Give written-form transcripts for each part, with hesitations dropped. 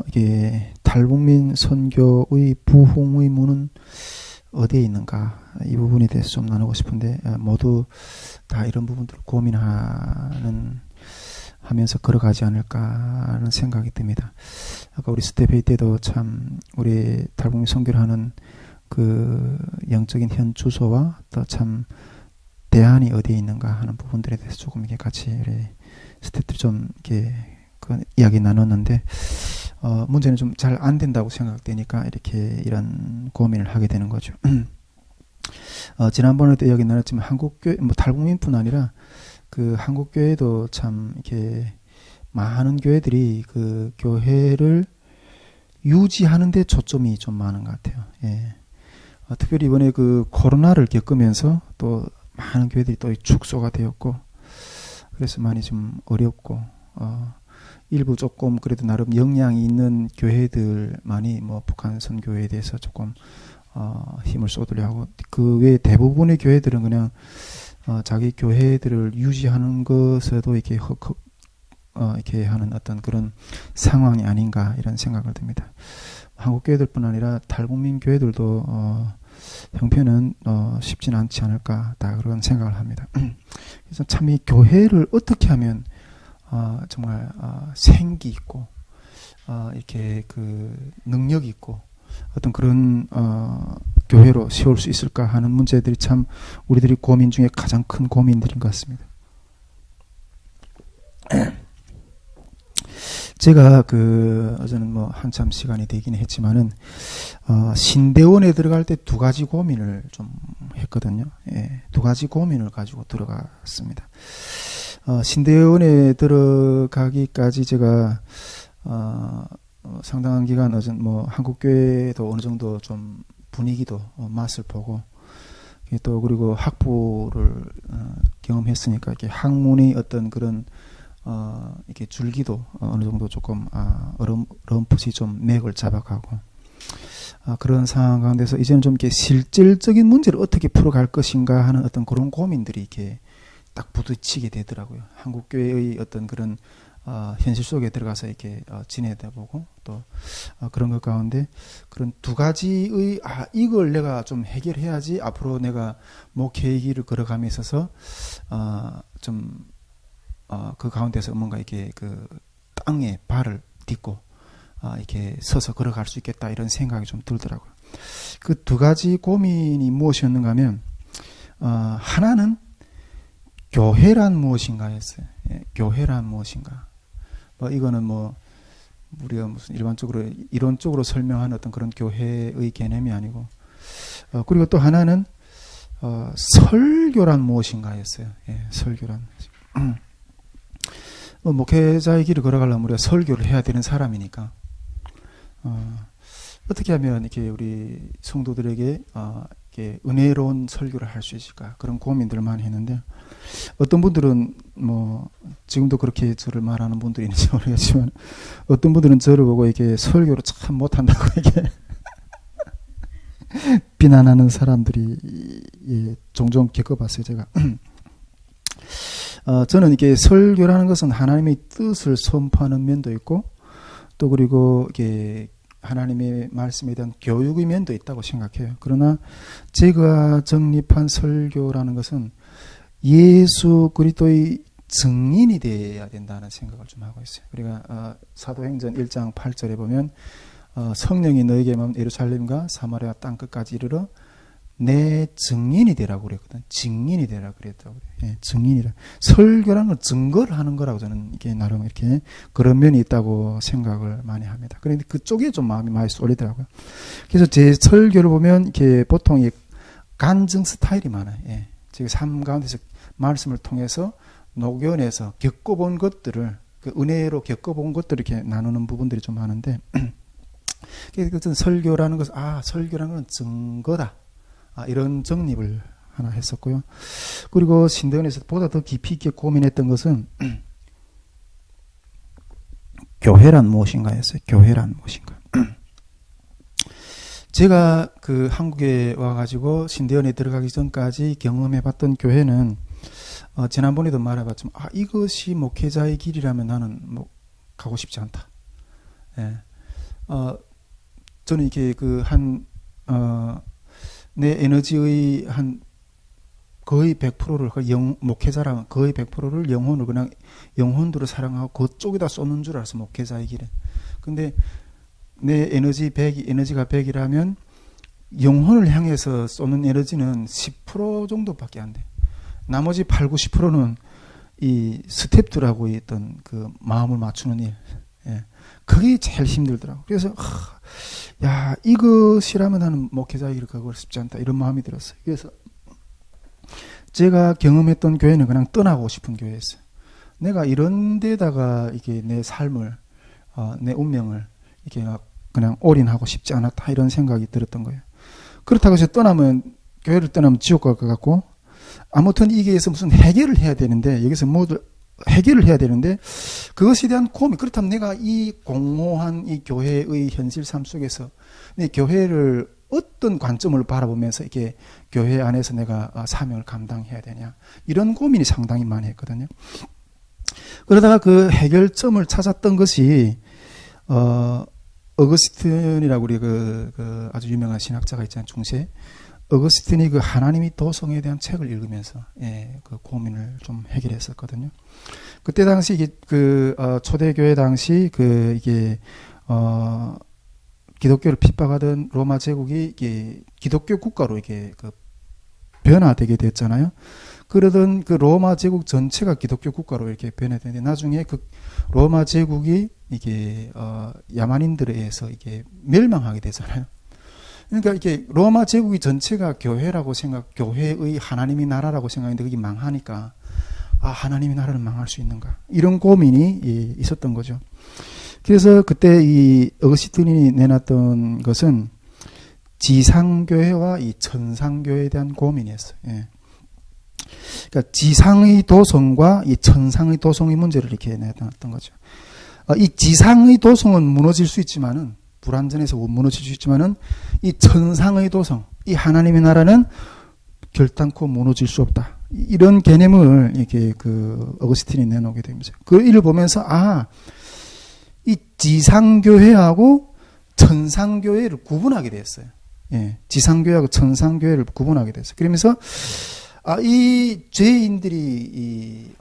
이게 탈북민 선교의 부흥의 문은 어디에 있는가, 이 부분에 대해서 좀 나누고 싶은데, 모두 다 이런 부분들을 고민하면서 걸어가지 않을까 하는 생각이 듭니다. 아까 우리 스테페이 때도 참 우리 탈북민 선교를 하는 그 영적인 현 주소와 또 참 대안이 어디에 있는가 하는 부분들에 대해서 조금 이렇게 같이 우리 스태프들이 좀 이렇게 그 이야기 나눴는데, 문제는 좀 잘 안 된다고 생각되니까 이렇게 이런 고민을 하게 되는 거죠. 지난번에도 이야기 나눴지만 한국교회, 탈북민뿐 아니라 그 한국교회도 참 이렇게 많은 교회들이 그 교회를 유지하는 데 초점이 좀 많은 것 같아요. 예. 특별히 이번에 그 코로나를 겪으면서 또 많은 교회들이 또 축소가 되었고, 그래서 많이 좀 어렵고, 일부 조금 그래도 나름 역량이 있는 교회들만이 북한 선교에 대해서 조금 힘을 쏟으려 하고, 그 외 대부분의 교회들은 그냥 자기 교회들을 유지하는 것에도 이렇게 이렇게 하는 어떤 그런 상황이 아닌가 이런 생각을 듭니다. 한국 교회들뿐 아니라 탈북민 교회들도 형편은 쉽지는 않지 않을까, 다 그런 생각을 합니다. 그래서 참 이 교회를 어떻게 하면 정말 생기 있고 이렇게 그 능력 있고 어떤 그런 교회로 세울 수 있을까 하는 문제들이 참 우리들이 고민 중에 가장 큰 고민들인 것 같습니다. 제가 어제는 한참 시간이 되긴 했지만은 신대원에 들어갈 때 두 가지 고민을 좀 했거든요. 예, 두 가지 고민을 가지고 들어갔습니다. 신대원에 들어가기까지 제가 상당한 기간 한국교회도 어느 정도 좀 분위기도 맛을 보고, 또 그리고 학부를 경험했으니까 이렇게 학문의 어떤 그런 이렇게 줄기도 어느 정도 조금 어렴풋이 좀 맥을 잡아가고, 그런 상황 가운데서 이제는 좀 이렇게 실질적인 문제를 어떻게 풀어갈 것인가 하는 어떤 그런 고민들이 이렇게 딱 부딪히게 되더라고요. 한국 교회의 어떤 그런 현실 속에 들어가서 이렇게 지내다 보고, 또 그런 것 가운데 그런 두 가지의 이걸 내가 좀 해결해야지 앞으로 내가 목회의 길을 걸어감에 있어서 좀 그 가운데서 뭔가 이렇게 그 땅에 발을 딛고 이렇게 서서 걸어갈 수 있겠다 이런 생각이 좀 들더라고요. 그 두 가지 고민이 무엇이었는가 하면, 하나는 교회란 무엇인가였어요. 예, 교회란 무엇인가. 이거는 우리가 무슨 일반적으로 이론적으로 설명하는 어떤 그런 교회의 개념이 아니고, 그리고 또 하나는 설교란 무엇인가였어요. 예, 설교란. 목회자의 길을 걸어가려면 우리가 설교를 해야 되는 사람이니까, 어떻게 하면 이렇게 우리 성도들에게 이렇게 은혜로운 설교를 할 수 있을까, 그런 고민들을 많이 했는데, 어떤 분들은 지금도 그렇게 저를 말하는 분들이 있는지 모르겠지만, 어떤 분들은 저를 보고 이게 설교를 참 못한다고 이게 비난하는 사람들이 종종 겪어봤어요, 제가. 저는 이게 설교라는 것은 하나님의 뜻을 선포하는 면도 있고, 또 그리고 이게 하나님의 말씀에 대한 교육의 면도 있다고 생각해요. 그러나 제가 정립한 설교라는 것은 예수 그리스도의 증인이 되어야 된다는 생각을 좀 하고 있어요. 우리가 사도행전 1장 8절에 보면 성령이 너에게만 예루살렘과 사마리아 땅 끝까지 이르러 내 증인이 되라고 그랬거든. 증인이 되라고 그랬다고 그래요. 예, 증인이라. 설교라는 건 증거를 하는 거라고 저는 이게 나름 이렇게 그런 면이 있다고 생각을 많이 합니다. 그런데 그쪽에 좀 마음이 많이 쏠리더라고요. 그래서 제 설교를 보면 이렇게 보통 이 간증 스타일이 많아요. 예. 제 삶 가운데서 말씀을 통해서 녹여내서 겪어본 것들을, 그 은혜로 겪어본 것들을 이렇게 나누는 부분들이 좀 많은데, 그래서 설교라는 것은 설교라는 건 증거다. 이런 정립을 하나 했었고요. 그리고 신대원에서 보다 더 깊이 있게 고민했던 것은 교회란 무엇인가였어요. 교회란 무엇인가. 제가 그 한국에 와가지고 신대원에 들어가기 전까지 경험해봤던 교회는 지난번에도 말해봤지만 이것이 목회자의 길이라면 나는 가고 싶지 않다. 예. 저는 이렇게 내 에너지의 한 거의 100%를, 목회자라면 거의 100%를 영혼을 그냥 영혼들을 사랑하고 그쪽에다 쏟는 줄 알아서 목회자의 길은. 근데 내 에너지가 100이라면 영혼을 향해서 쏟는 에너지는 10% 정도밖에 안 돼. 나머지 8, 90%는 이 스텝들하고 있던 그 마음을 맞추는 일. 예. 그게 제일 힘들더라고. 그래서, 야, 이것이라면 나는 목회자의 길을 가고 싶지 않다. 이런 마음이 들었어요. 그래서 제가 경험했던 교회는 그냥 떠나고 싶은 교회였어요. 내가 이런 데다가 이게 내 삶을, 내 운명을 이렇게 그냥 올인하고 싶지 않았다. 이런 생각이 들었던 거예요. 그렇다고 해서 교회를 떠나면 지옥 갈 것 같고, 아무튼 이게에서 무슨 해결을 해야 되는데, 여기서 모두 해결을 해야 되는데, 그것에 대한 고민. 그렇다면 내가 이 공허한 이 교회의 현실 삶 속에서 내 교회를 어떤 관점을 바라보면서 이게 교회 안에서 내가 사명을 감당해야 되냐. 이런 고민이 상당히 많이 했거든요. 그러다가 그 해결점을 찾았던 것이, 어거스틴이라고 우리 아주 유명한 신학자가 있잖아요. 중세. 어거스틴이 그 하나님이 도성에 대한 책을 읽으면서, 예, 그 고민을 좀 해결했었거든요. 그때 당시 이게 초대교회 당시 기독교를 핍박하던 로마 제국이 이게 기독교 국가로 이게 변화되게 됐잖아요. 그러던 그 로마 제국 전체가 기독교 국가로 이렇게 변화되는데, 나중에 그 로마 제국이 이게 야만인들에 의해서 이게 멸망하게 되잖아요. 그러니까 이게 로마 제국이 전체가 교회의 하나님의 나라라고 생각했는데 그게 망하니까, 하나님의 나라는 망할 수 있는가? 이런 고민이 있었던 거죠. 그래서 그때 이 어거스틴이 내놨던 것은 지상교회와 이 천상교회에 대한 고민이었어요. 예. 그러니까 지상의 도성과 이 천상의 도성의 문제를 이렇게 내놨던 거죠. 이 지상의 도성은 무너질 수 있지만은, 불완전해서 무너질 수 있지만은, 이 천상의 도성, 이 하나님의 나라는 결단코 무너질 수 없다. 이런 개념을 이렇게 어거스틴이 내놓게 됩니다. 그 일을 보면서, 이 지상교회하고 천상교회를 구분하게 됐어요. 예, 지상교회하고 천상교회를 구분하게 됐어요. 그러면서, 이 죄인들이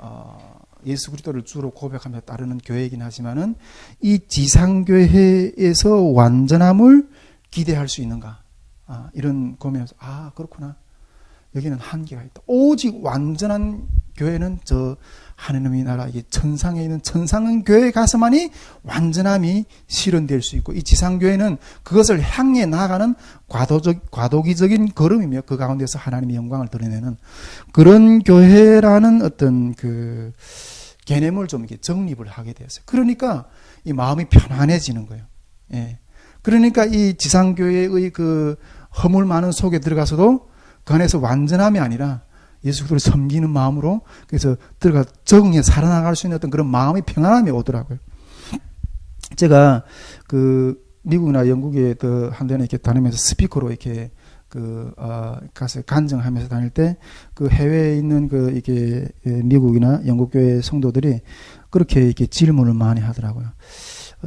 예수 그리스도를 주로 고백하며 따르는 교회이긴 하지만은, 이 지상교회에서 완전함을 기대할 수 있는가? 이런 고민에서, 그렇구나. 여기는 한계가 있다. 오직 완전한 교회는 저 하느님의 나라, 이게 천상에 있는 천상의 교회에 가서만이 완전함이 실현될 수 있고, 이 지상교회는 그것을 향해 나아가는 과도기적인 걸음이며, 그 가운데서 하나님의 영광을 드러내는 그런 교회라는 어떤 개념을 좀 이렇게 정립을 하게 되었어요. 그러니까 이 마음이 편안해지는 거예요. 예. 그러니까 이 지상교회의 허물 많은 속에 들어가서도 그 안에서 완전함이 아니라 예수 그리스도를 섬기는 마음으로, 그래서 들어가 적응해 살아나갈 수 있는 어떤 그런 마음의 평안함이 오더라고요. 제가 미국이나 영국에 한 대는 이렇게 다니면서 스피커로 이렇게 가서 간증하면서 다닐 때, 해외에 있는 이게 미국이나 영국 교회 성도들이 그렇게 이렇게 질문을 많이 하더라고요.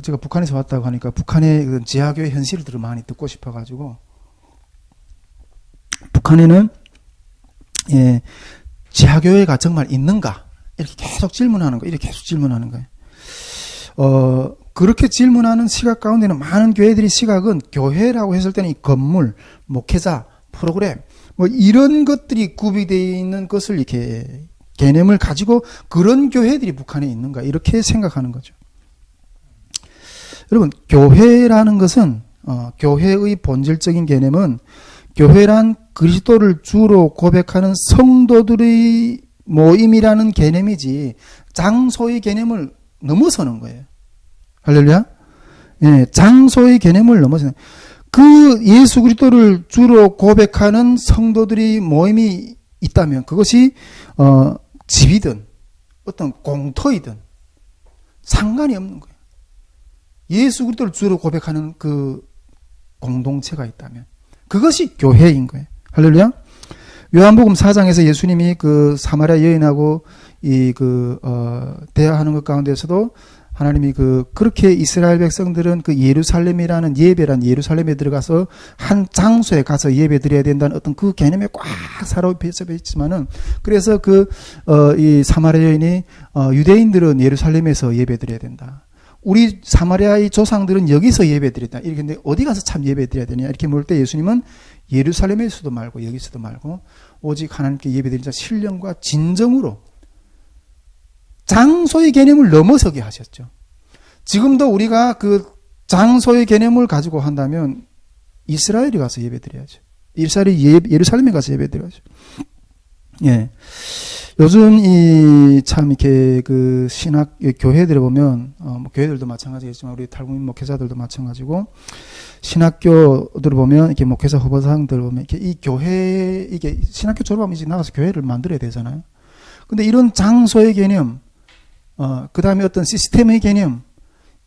제가 북한에서 왔다고 하니까 북한의 지하교회 현실들을 많이 듣고 싶어가지고, 북한에는 지하교회가 정말 있는가? 이렇게 계속 질문하는 거예요. 그렇게 질문하는 시각 가운데는 많은 교회들이 시각은 교회라고 했을 때는 이 건물, 목회자, 프로그램, 이런 것들이 구비되어 있는 것을 이렇게 개념을 가지고 그런 교회들이 북한에 있는가? 이렇게 생각하는 거죠. 여러분, 교회라는 것은, 교회의 본질적인 개념은, 교회란 그리스도를 주로 고백하는 성도들의 모임이라는 개념이지 장소의 개념을 넘어서는 거예요. 할렐루야? 예, 장소의 개념을 넘어서는, 예수 그리스도를 주로 고백하는 성도들의 모임이 있다면 그것이 집이든 어떤 공터이든 상관이 없는 거예요. 예수 그리스도를 주로 고백하는 그 공동체가 있다면 그것이 교회인 거예요. 할렐루야. 요한복음 4장에서 예수님이 사마리아 여인하고 대화하는 것 가운데서도 하나님이 그렇게 이스라엘 백성들은 그 예루살렘이라는 예배란 예루살렘에 들어가서 한 장소에 가서 예배 드려야 된다는 어떤 그 개념에 꽉 사로잡혀 있지만은, 그래서 이 사마리아 여인이, 유대인들은 예루살렘에서 예배 드려야 된다. 우리 사마리아의 조상들은 여기서 예배 드렸다. 이렇게 근데 어디 가서 참 예배 드려야 되냐. 이렇게 물을 때 예수님은 예루살렘에서도 말고 여기서도 말고 오직 하나님께 예배 드린 자 신령과 진정으로 장소의 개념을 넘어서게 하셨죠. 지금도 우리가 그 장소의 개념을 가지고 한다면 이스라엘에 가서 예배 드려야죠. 예루살렘에 가서 예배 드려야죠. 예. 요즘 참 이렇게 그 교회들을 보면, 뭐 교회들도 마찬가지겠지만 우리 탈북민 목회자들도 마찬가지고, 신학교들을 보면 이렇게 목회자 후보상들 보면 이렇게 이 교회, 이게 신학교 졸업하면 이제 나가서 교회를 만들어야 되잖아요. 근데 이런 장소의 개념, 그 다음에 어떤 시스템의 개념,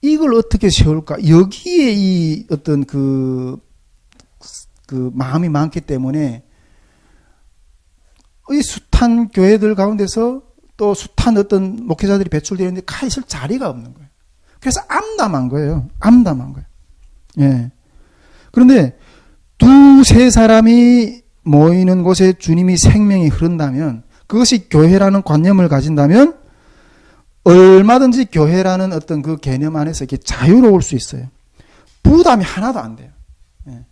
이걸 어떻게 세울까? 여기에 이 어떤 그 마음이 많기 때문에 이 숱한 교회들 가운데서 또 숱한 어떤 목회자들이 배출되는데 가 있을 자리가 없는 거예요. 그래서 암담한 거예요. 암담한 거예요. 예. 그런데 두세 사람이 모이는 곳에 주님이 생명이 흐른다면, 그것이 교회라는 관념을 가진다면 얼마든지 교회라는 어떤 그 개념 안에서 이렇게 자유로울 수 있어요. 부담이 하나도 안 돼요. 예.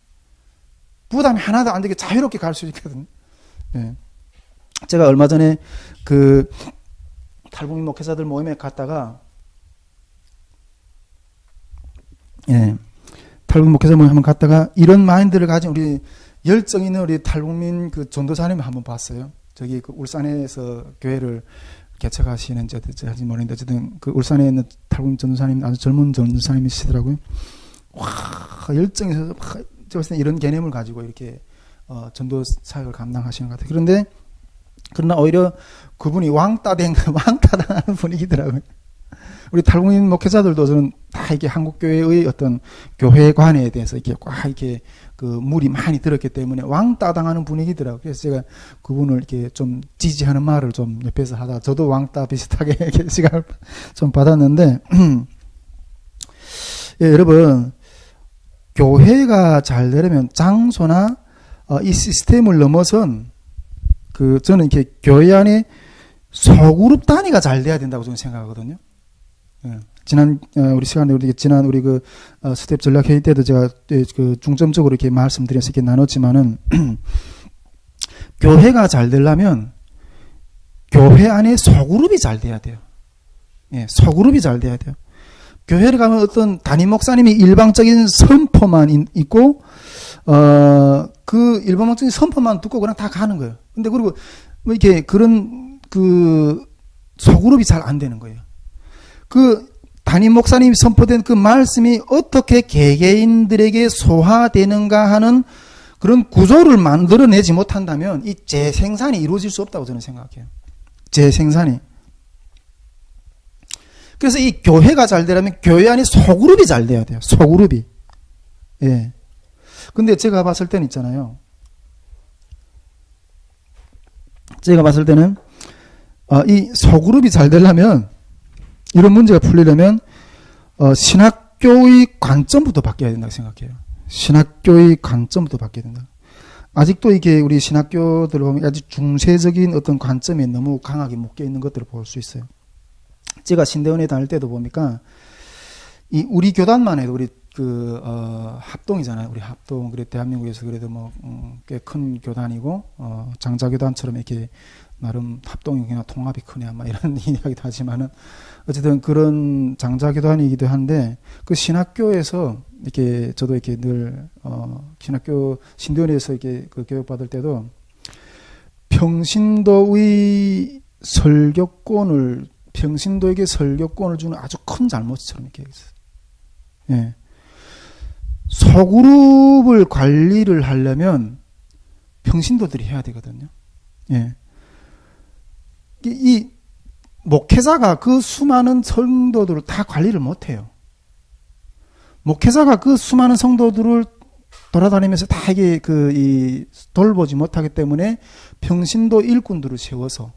부담이 하나도 안 되게 자유롭게 갈 수 있거든요. 예. 제가 얼마 전에 그 탈북민 목회자들 모임에 갔다가, 예, 탈북민 목회자 모임 한번 갔다가 이런 마인드를 가진 우리 열정 있는 우리 탈북민 그 전도사님을 한번 봤어요. 저기 그 울산에서 교회를 개척하시는 저지 모르겠는데 어쨌든 그 울산에 있는 탈북민 전도사님, 아주 젊은 전도사님이시더라고요. 와, 열정이 있어서 제가 봤을 때 이런 개념을 가지고 이렇게 전도 사역을 감당하시는 것 같아요. 그러나 오히려 그분이 왕따당하는 분위기더라고요. 우리 탈북민 목회자들도 저는 다 이게 한국교회의 어떤 교회관에 대해서 이렇게 꽉 이렇게 그 물이 많이 들었기 때문에 왕따당하는 분위기더라고요. 그래서 제가 그분을 이렇게 좀 지지하는 말을 좀 옆에서 하다가 저도 왕따 비슷하게 이렇게 시간을 좀 받았는데, 예, 여러분, 교회가 잘 되려면 장소나 이 시스템을 넘어선 저는 이렇게 교회 안에 소그룹 단위가 잘 돼야 된다고 저는 생각하거든요. 예. 우리 시간에 지난 우리 스텝 전략 회의 때도 제가 그 중점적으로 이렇게 말씀드려서 이렇게 나눴지만은, 교회가 잘 되려면 교회 안에 소그룹이 잘 돼야 돼요. 예, 소그룹이 잘 돼야 돼요. 교회를 가면 어떤 담임 목사님이 일방적인 선포만 있고, 그 일방적인 선포만 듣고 그냥 다 가는 거예요. 근데 그리고 뭐 이렇게 그런 소그룹이 잘 안 되는 거예요. 담임 목사님이 선포된 그 말씀이 어떻게 개개인들에게 소화되는가 하는 그런 구조를 만들어내지 못한다면 이 재생산이 이루어질 수 없다고 저는 생각해요. 재생산이. 그래서 이 교회가 잘 되려면 교회 안에 소그룹이 잘 돼야 돼요. 소그룹이. 예. 근데 제가 봤을 때는 있잖아요. 제가 봤을 때는 이 소그룹이 잘 되려면, 이런 문제가 풀리려면 신학교의 관점부터 바뀌어야 된다고 생각해요. 신학교의 관점부터 바뀌어야 된다. 아직도 이게 우리 신학교들 보면 아주 중세적인 어떤 관점에 너무 강하게 묶여 있는 것들을 볼 수 있어요. 제가 신대원에 다닐 때도 보니까 우리 교단만 해도 우리 합동이잖아요. 우리 합동. 그래 대한민국에서 그래도 꽤 큰 교단이고 장자교단처럼 이렇게 나름 합동이 그냥 통합이 크냐 이런 이야기도 하지만은 어쨌든 그런 장자교단이기도 한데, 그 신학교에서 이렇게 저도 이렇게 늘 신학교 신대원에서 이렇게 그 교육 받을 때도 평신도에게 설교권을 주는 아주 큰 잘못처럼 이렇게 있어요. 예. 소그룹을 관리를 하려면 평신도들이 해야 되거든요. 예. 이 목회자가 그 수많은 성도들을 다 관리를 못해요. 목회자가 그 수많은 성도들을 돌아다니면서 다 이게 돌보지 못하기 때문에 평신도 일꾼들을 세워서,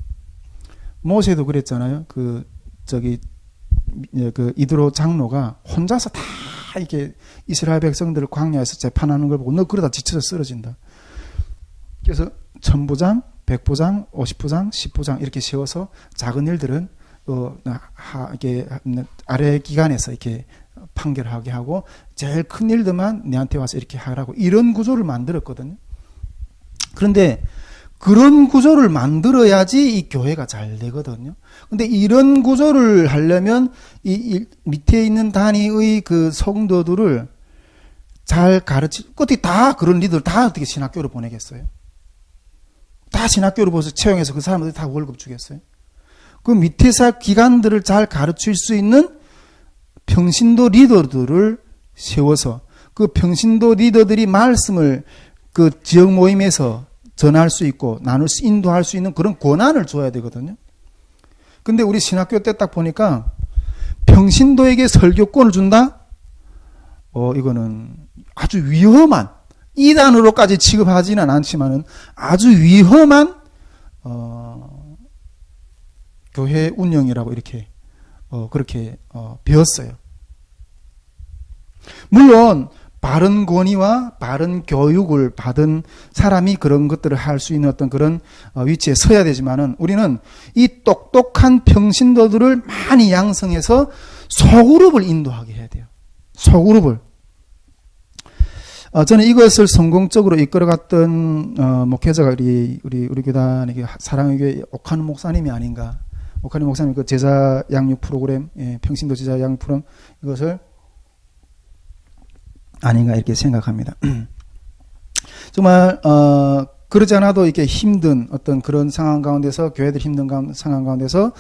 모세도 그랬잖아요. 그 이드로 장로가 혼자서 다 이렇게 이스라엘 백성들을 광야에서 재판하는 걸 보고 너 그러다 지쳐서 쓰러진다. 그래서 1000부장, 100부장, 50부장, 10부장 이렇게 세워서 작은 일들은 이게 아래 기관에서 이렇게 판결하게 하고 제일 큰 일들만 내한테 와서 이렇게 하라고 이런 구조를 만들었거든요. 그런데 그런 구조를 만들어야지 이 교회가 잘 되거든요. 근데 이런 구조를 하려면 이 밑에 있는 단위의 그 성도들을 잘 어떻게 다 그런 리더를 다 어떻게 신학교로 보내겠어요? 다 신학교로 보내서 채용해서 그 사람들 다 월급 주겠어요? 그 밑에서 기관들을 잘 가르칠 수 있는 평신도 리더들을 세워서 그 평신도 리더들이 말씀을 그 지역 모임에서 전할 수 있고 인도할 수 있는 그런 권한을 줘야 되거든요. 근데 우리 신학교 때 딱 보니까 평신도에게 설교권을 준다? 이거는 아주 위험한, 이단으로까지 취급하지는 않지만은 아주 위험한, 교회 운영이라고 이렇게, 그렇게, 배웠어요. 물론, 바른 권위와 바른 교육을 받은 사람이 그런 것들을 할 수 있는 어떤 그런 위치에 서야 되지만은 우리는 이 똑똑한 평신도들을 많이 양성해서 소그룹을 인도하게 해야 돼요. 소그룹을. 저는 이것을 성공적으로 이끌어갔던 목회자가 우리 교단의 사랑의 교회 옥하는 목사님이 아닌가. 옥하는 목사님 그 제자 양육 프로그램, 평신도 제자 양육 프로그램 이것을 아닌가 이렇게 생각합니다. 정말 그러지 않아도 이렇게 힘든 어떤 그런 상황 가운데서 교회들 힘든 상황 가운데서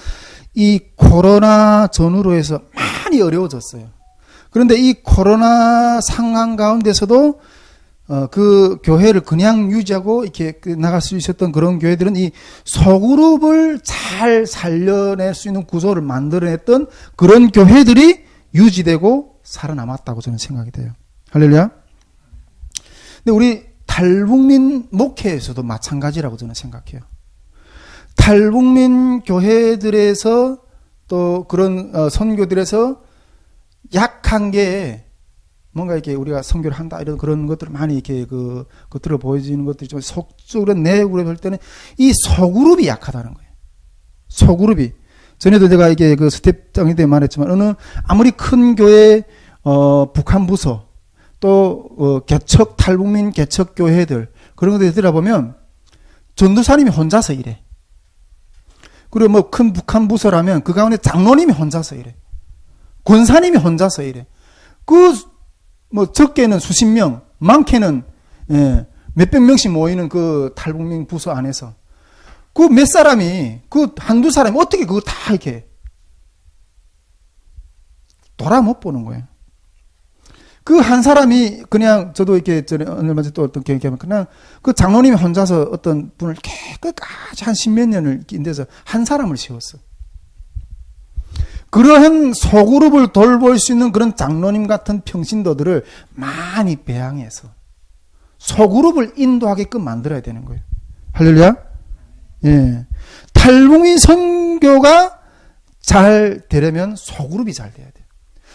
이 코로나 전후로 해서 많이 어려워졌어요. 그런데 이 코로나 상황 가운데서도 그 교회를 그냥 유지하고 이렇게 나갈 수 있었던 그런 교회들은 이 소그룹을 잘 살려낼 수 있는 구조를 만들어냈던 그런 교회들이 유지되고 살아남았다고 저는 생각이 돼요. 할렐루야. 근데 우리 탈북민 목회에서도 마찬가지라고 저는 생각해요. 탈북민 교회들에서 또 그런 선교들에서 약한 게 뭔가 이렇게 우리가 선교를 한다 이런 그런 것들을 많이 이렇게 그것들을 보여지는 것들이 좀 속적으로 내그룹 할 때는 이 소그룹이 약하다는 거예요. 소그룹이. 전에도 제가 이게 그 스텝장이 때 말했지만 아무리 큰 교회 북한 부서 또 개척 탈북민 개척 교회들 그런 것들 들어보면 전도사님이 혼자서 일해. 그리고 뭐 큰 북한 부서라면 그 가운데 장로님이 혼자서 일해. 권사님이 혼자서 일해. 뭐 적게는 수십 명, 많게는 몇백 명씩 모이는 그 탈북민 부서 안에서 그 몇 사람이 한두 사람이 어떻게 그거 다 이렇게 돌아 못 보는 거예요. 그 한 사람이 그냥 저도 이렇게 얼마 전에 또 어떤 경험하면 그냥 그 장로님이 혼자서 어떤 분을 끝까지 한 십몇 년을 인데서 한 사람을 세웠어. 그러한 소그룹을 돌볼 수 있는 그런 장로님 같은 평신도들을 많이 배양해서 소그룹을 인도하게끔 만들어야 되는 거예요. 할렐루야. 예. 탈북민 선교가 잘 되려면 소그룹이 잘 돼야 돼요.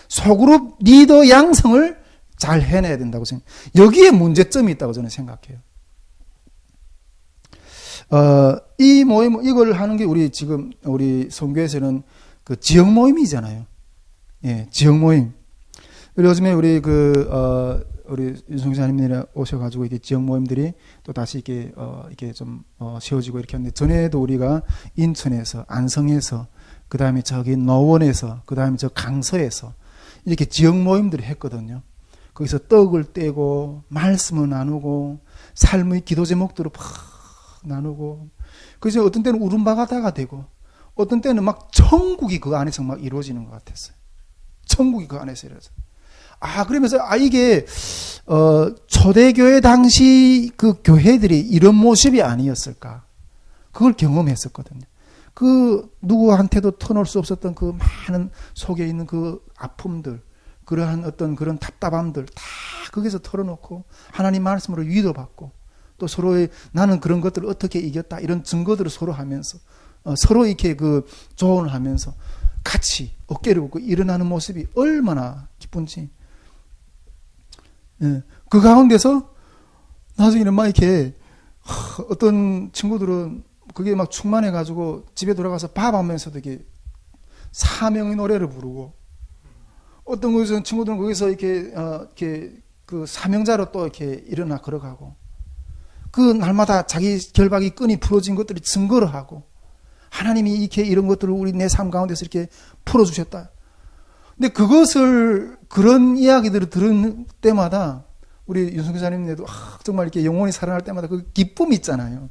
소그룹 리더 양성을 잘 해내야 된다고 생각해요. 여기에 문제점이 있다고 저는 생각해요. 이 모임, 이걸 하는 게 우리 선교에서는 그 지역 모임이잖아요. 예, 지역 모임. 요즘에 우리 우리 윤성사님들이 오셔가지고 이게 지역 모임들이 또 다시 이렇게 좀 세워지고 이렇게 하는데 전에도 우리가 인천에서, 안성에서, 그 다음에 저기 노원에서, 그 다음에 저 강서에서 이렇게 지역 모임들을 했거든요. 거기서 떡을 떼고 말씀을 나누고 삶의 기도 제목들을 팍 나누고 그래서 어떤 때는 울음바다가 되고 어떤 때는 막 천국이 그 안에서 막 이루어지는 것 같았어요. 천국이 그 안에서 이루어져. 그러면서 이게 초대교회 당시 그 교회들이 이런 모습이 아니었을까? 그걸 경험했었거든요. 그 누구한테도 터놓을 수 없었던 그 많은 속에 있는 그 아픔들, 그러한 어떤 그런 답답함들 다 거기서 털어놓고 하나님 말씀으로 위로받고 또 서로의 나는 그런 것들을 어떻게 이겼다 이런 증거들을 서로 하면서 서로 이렇게 그 조언을 하면서 같이 어깨를 굽고 일어나는 모습이 얼마나 기쁜지. 예, 그 가운데서 나중에는 막 이렇게 어떤 친구들은 그게 막 충만해가지고 집에 돌아가서 밥하면서도 이렇게 사명의 노래를 부르고, 어떤 곳에서는 친구들은 거기서 이렇게 그 사명자로 또 이렇게 일어나 걸어가고, 그 날마다 자기 결박이 끈이 풀어진 것들이 증거를 하고, 하나님이 이렇게 이런 것들을 우리 내 삶 가운데서 이렇게 풀어주셨다. 근데 그런 이야기들을 들은 때마다 우리 윤성 교사님네도 정말 이렇게 영혼이 살아날 때마다 그 기쁨이 있잖아요.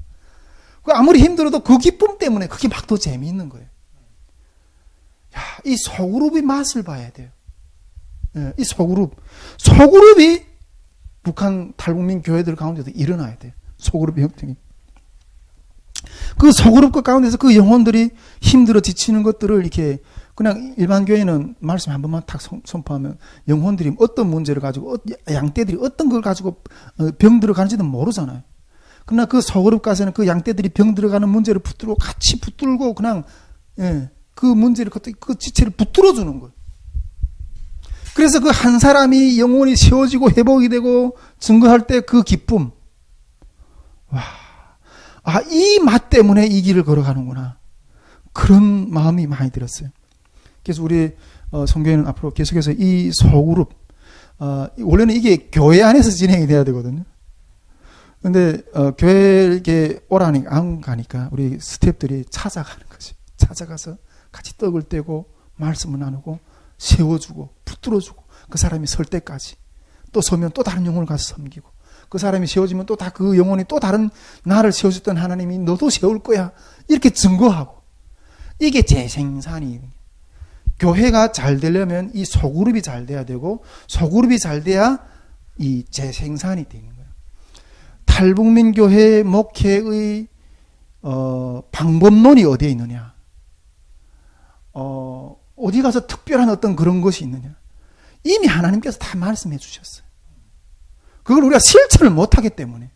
그 아무리 힘들어도 그 기쁨 때문에 그게 막 더 재미있는 거예요. 야, 이 소그룹의 맛을 봐야 돼요. 예, 이 소그룹이 북한 탈북민 교회들 가운데도 일어나야 돼요. 소그룹의 형태이. 그 소그룹 가운데서 그 영혼들이 힘들어 지치는 것들을 이렇게, 그냥 일반 교회는 말씀 한 번만 탁 선포하면 영혼들이 어떤 문제를 가지고, 양떼들이 어떤 걸 가지고 병 들어가는지는 모르잖아요. 그러나 그 소그룹 가서는 그 양떼들이 병 들어가는 문제를 붙들고 같이 붙들고 그냥, 예, 그 문제를, 그 지체를 붙들어 주는 거예요. 그래서 그 한 사람이 영혼이 세워지고 회복이 되고 증거할 때 그 기쁨. 와. 이 맛 때문에 이 길을 걸어가는구나. 그런 마음이 많이 들었어요. 그래서 우리 성교회는 앞으로 계속해서 이 소그룹, 원래는 이게 교회 안에서 진행이 돼야 되거든요. 근데 교회에 이렇게 오라니까 안 가니까 우리 스태프들이 찾아가는 거지. 찾아가서 같이 떡을 떼고 말씀을 나누고 세워주고 붙들어주고, 그 사람이 설 때까지, 또 서면 또 다른 영혼을 가서 섬기고, 그 사람이 세워지면 또 다 그 영혼이 또 다른 나를 세워줬던 하나님이 너도 세울 거야, 이렇게 증거하고. 이게 재생산이. 교회가 잘 되려면 이 소그룹이 잘 돼야 되고, 소그룹이 잘 돼야 이 재생산이 되는 거예요. 탈북민 교회 목회의 방법론이 어디에 있느냐, 어디 가서 특별한 어떤 그런 것이 있느냐. 이미 하나님께서 다 말씀해 주셨어요. 그걸 우리가 실천을 못하기 때문에.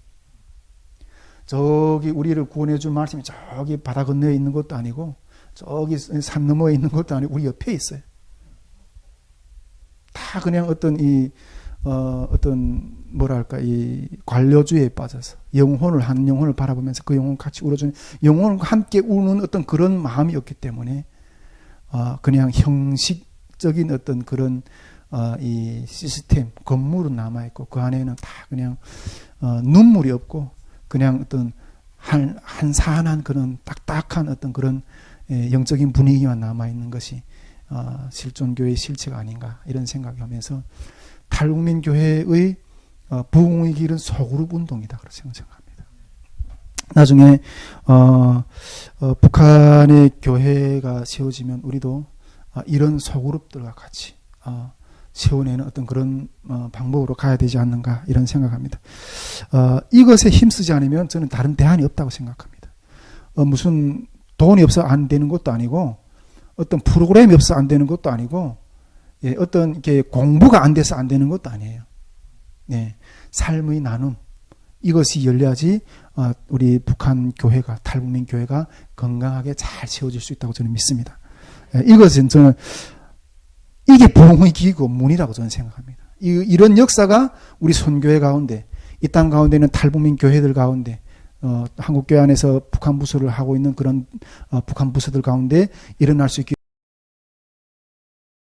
저기 우리를 구원해 줄 말씀이 저기 바다 건너에 있는 것도 아니고, 저기 산 너머에 있는 것도 아니고, 우리 옆에 있어요. 다 그냥 어떤 이 관료주의에 빠져서 한 영혼을 바라보면서 그 영혼 같이 울어주는, 영혼과 함께 우는 어떤 그런 마음이 없기 때문에, 그냥 형식적인 어떤 그런 이 시스템, 건물은 남아있고, 그 안에는 다 그냥 눈물이 없고, 그냥 어떤 한산한 그런 딱딱한 어떤 그런 영적인 분위기만 남아있는 것이 실존교회의 실체가 아닌가, 이런 생각을 하면서, 탈북민 교회의 부흥의 길은 소그룹 운동이다, 그렇게 생각합니다. 나중에 북한의 교회가 세워지면 우리도 이런 소그룹들과 같이 세워내는 어떤 그런 방법으로 가야 되지 않는가, 이런 생각합니다. 이것에 힘쓰지 않으면 저는 다른 대안이 없다고 생각합니다. 무슨 돈이 없어 안 되는 것도 아니고, 어떤 프로그램이 없어 안 되는 것도 아니고, 예, 어떤 이렇게 공부가 안 돼서 안 되는 것도 아니에요. 네, 삶의 나눔, 이것이 열려야지 우리 북한 교회가, 탈북민 교회가 건강하게 잘 세워질 수 있다고 저는 믿습니다. 예, 이것은 저는 이게 부흥의 기고 문이라고 저는 생각합니다. 이런 역사가 우리 선교회 가운데, 이 땅 가운데 있는 탈북민 교회들 가운데, 한국교회 안에서 북한 부서를 하고 있는 그런 북한 부서들 가운데 일어날 수 있기